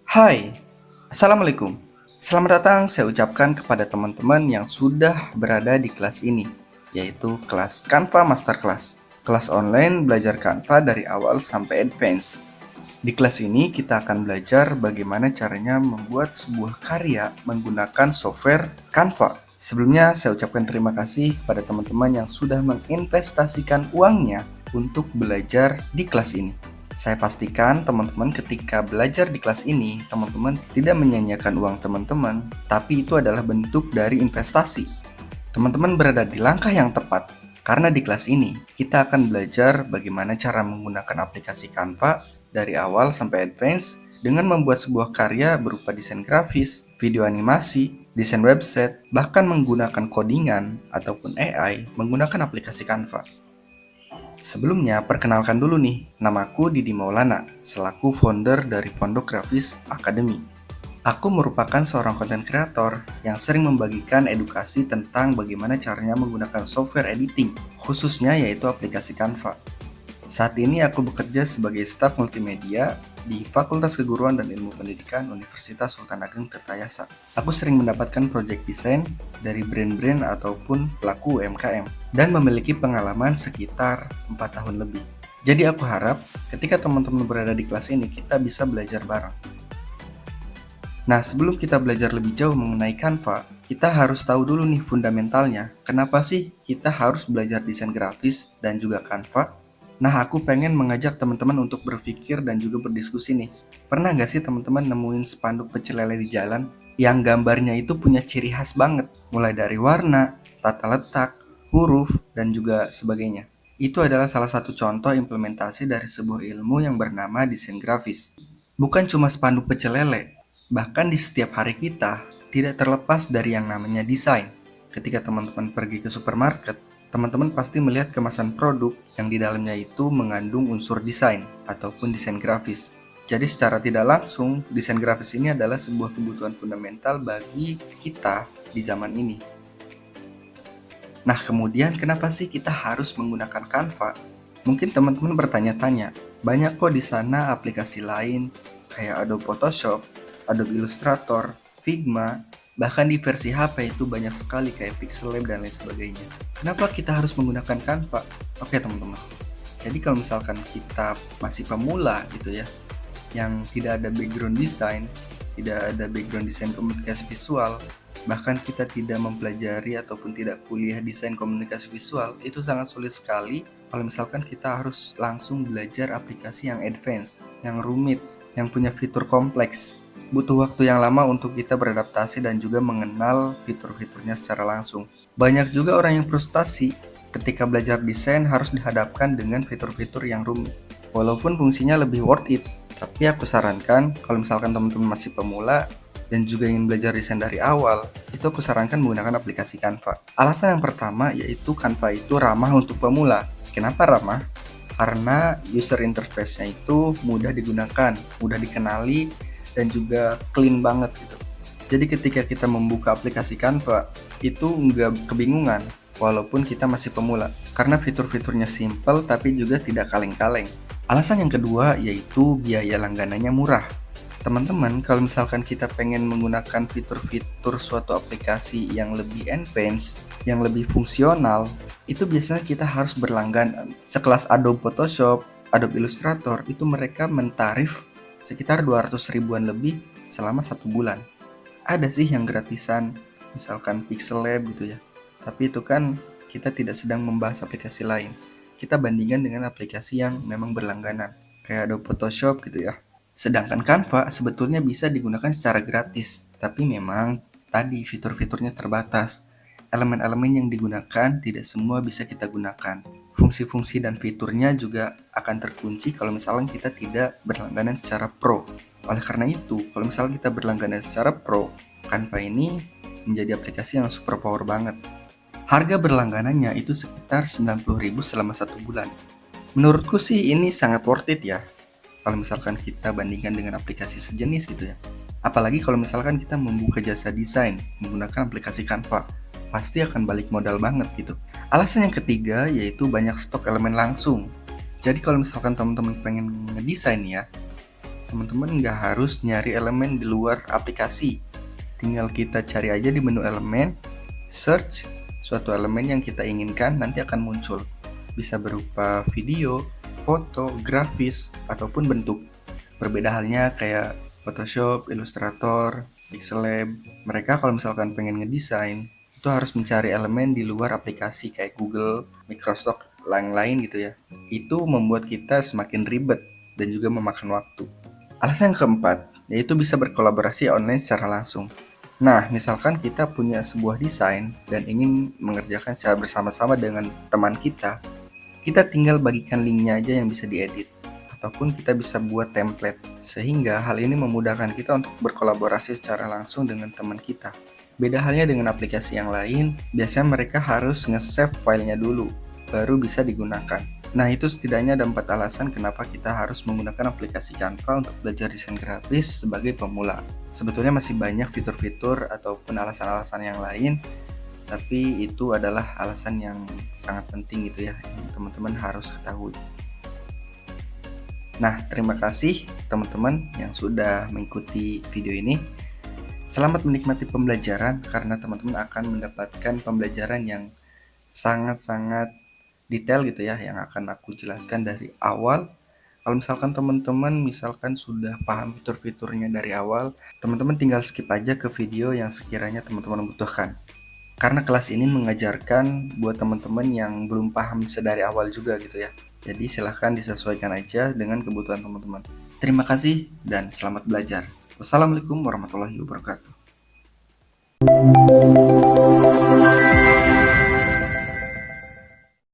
Hai, Assalamualaikum. Selamat datang saya ucapkan kepada teman-teman yang sudah berada di kelas ini, yaitu kelas Canva Masterclass. Kelas online belajar Canva dari awal sampai advance. Di kelas ini kita akan belajar bagaimana caranya membuat sebuah karya menggunakan software Canva. Sebelumnya saya ucapkan terima kasih kepada teman-teman yang sudah menginvestasikan uangnya untuk belajar di kelas ini. Saya pastikan teman-teman ketika belajar di kelas ini, teman-teman tidak menyanyiakan uang teman-teman, tapi itu adalah bentuk dari investasi. Teman-teman berada di langkah yang tepat, karena di kelas ini kita akan belajar bagaimana cara menggunakan aplikasi Canva dari awal sampai advance dengan membuat sebuah karya berupa desain grafis, video animasi, desain website, bahkan menggunakan codingan ataupun AI menggunakan aplikasi Canva. Sebelumnya, perkenalkan dulu nih, namaku Didi Maulana, selaku founder dari Pondok Grafis Academy. Aku merupakan seorang konten kreator yang sering membagikan edukasi tentang bagaimana caranya menggunakan software editing, khususnya yaitu aplikasi Canva. Saat ini aku bekerja sebagai staf multimedia di Fakultas Keguruan dan Ilmu Pendidikan Universitas Sultan Ageng Tirtayasa. Aku sering mendapatkan proyek desain dari brand-brand ataupun pelaku UMKM dan memiliki pengalaman sekitar 4 tahun lebih. Jadi aku harap ketika teman-teman berada di kelas ini kita bisa belajar bareng. Nah, sebelum kita belajar lebih jauh mengenai Canva, kita harus tahu dulu nih fundamentalnya. Kenapa sih kita harus belajar desain grafis dan juga Canva? Nah, aku pengen mengajak teman-teman untuk berpikir dan juga berdiskusi nih. Pernah nggak sih teman-teman nemuin spanduk pecel lele di jalan yang gambarnya itu punya ciri khas banget, mulai dari warna, tata letak, huruf, dan juga sebagainya. Itu adalah salah satu contoh implementasi dari sebuah ilmu yang bernama desain grafis. Bukan cuma spanduk pecel lele, bahkan di setiap hari kita tidak terlepas dari yang namanya desain. Ketika teman-teman pergi ke supermarket, teman-teman pasti melihat kemasan produk yang di dalamnya itu mengandung unsur desain ataupun desain grafis. Jadi secara tidak langsung, desain grafis ini adalah sebuah kebutuhan fundamental bagi kita di zaman ini. Nah, kemudian kenapa sih kita harus menggunakan Canva? Mungkin teman-teman bertanya-tanya, banyak kok di sana aplikasi lain kayak Adobe Photoshop, Adobe Illustrator, Figma, bahkan di versi HP itu banyak sekali kayak Pixel Lab dan lain sebagainya. Kenapa kita harus menggunakan Canva? Oke teman-teman, jadi kalau misalkan kita masih pemula gitu ya, yang tidak ada background desain, tidak ada background desain komunikasi visual, bahkan kita tidak mempelajari ataupun tidak kuliah desain komunikasi visual, itu sangat sulit sekali kalau misalkan kita harus langsung belajar aplikasi yang advance, yang rumit, yang punya fitur kompleks. Butuh waktu yang lama untuk kita beradaptasi dan juga mengenal fitur-fiturnya secara langsung. Banyak juga orang yang frustasi ketika belajar desain harus dihadapkan dengan fitur-fitur yang rumit. Walaupun fungsinya lebih worth it, tapi aku sarankan kalau misalkan teman-teman masih pemula dan juga ingin belajar desain dari awal, itu aku sarankan menggunakan aplikasi Canva. Alasan yang pertama yaitu Canva itu ramah untuk pemula. Kenapa ramah? Karena user interface-nya itu mudah digunakan, mudah dikenali, dan juga clean banget gitu. Jadi ketika kita membuka aplikasi Canva, itu nggak kebingungan walaupun kita masih pemula. Karena fitur-fiturnya simple tapi juga tidak kaleng-kaleng. Alasan yang kedua yaitu biaya langganannya murah. Teman-teman, kalau misalkan kita pengen menggunakan fitur-fitur suatu aplikasi yang lebih advance, yang lebih fungsional, itu biasanya kita harus berlangganan. Sekelas Adobe Photoshop, Adobe Illustrator, itu mereka mentarif sekitar 200 ribuan lebih selama 1 bulan. Ada sih yang gratisan, misalkan Pixel Lab gitu ya. Tapi itu kan kita tidak sedang membahas aplikasi lain. Kita bandingkan dengan aplikasi yang memang berlangganan, kayak Adobe Photoshop gitu ya. Sedangkan Canva sebetulnya bisa digunakan secara gratis, tapi memang tadi fitur-fiturnya terbatas. Elemen-elemen yang digunakan tidak semua bisa kita gunakan. Fungsi-fungsi dan fiturnya juga akan terkunci kalau misalnya kita tidak berlangganan secara pro. Oleh karena itu, kalau misalnya kita berlangganan secara pro, Canva ini menjadi aplikasi yang super power banget. Harga berlangganannya itu sekitar 90.000 selama 1 bulan. Menurutku sih ini sangat worth it ya, kalau misalkan kita bandingkan dengan aplikasi sejenis gitu ya. Apalagi kalau misalkan kita membuka jasa desain menggunakan aplikasi Canva, pasti akan balik modal banget gitu. Alasan yang ketiga yaitu banyak stok elemen langsung. Jadi kalau misalkan teman-teman pengen ngedesain ya, teman-teman nggak harus nyari elemen di luar aplikasi. Tinggal kita cari aja di menu elemen, search suatu elemen yang kita inginkan, nanti akan muncul. Bisa berupa video, foto, grafis, ataupun bentuk. Berbeda halnya kayak Photoshop, Illustrator, Pixellab. Mereka kalau misalkan pengen ngedesain, itu harus mencari elemen di luar aplikasi kayak Google, Microsoft, lain-lain gitu ya. Itu membuat kita semakin ribet dan juga memakan waktu. Alasan yang keempat, yaitu bisa berkolaborasi online secara langsung. Nah, misalkan kita punya sebuah desain dan ingin mengerjakan secara bersama-sama dengan teman kita tinggal bagikan linknya aja yang bisa diedit. Ataupun kita bisa buat template, sehingga hal ini memudahkan kita untuk berkolaborasi secara langsung dengan teman kita. Beda halnya dengan aplikasi yang lain, biasanya mereka harus nge-save filenya dulu, baru bisa digunakan. Nah, itu setidaknya ada 4 alasan kenapa kita harus menggunakan aplikasi Canva untuk belajar desain grafis sebagai pemula. Sebetulnya masih banyak fitur-fitur ataupun alasan-alasan yang lain, tapi itu adalah alasan yang sangat penting gitu ya, yang teman-teman harus ketahui. Nah, terima kasih teman-teman yang sudah mengikuti video ini. Selamat menikmati pembelajaran karena teman-teman akan mendapatkan pembelajaran yang sangat-sangat detail gitu ya, yang akan aku jelaskan dari awal. Kalau misalkan teman-teman sudah paham fitur-fiturnya dari awal, teman-teman tinggal skip aja ke video yang sekiranya teman-teman butuhkan. Karena kelas ini mengajarkan buat teman-teman yang belum paham sedari awal juga gitu ya. Jadi silahkan disesuaikan aja dengan kebutuhan teman-teman. Terima kasih dan selamat belajar. Wassalamualaikum warahmatullahi wabarakatuh.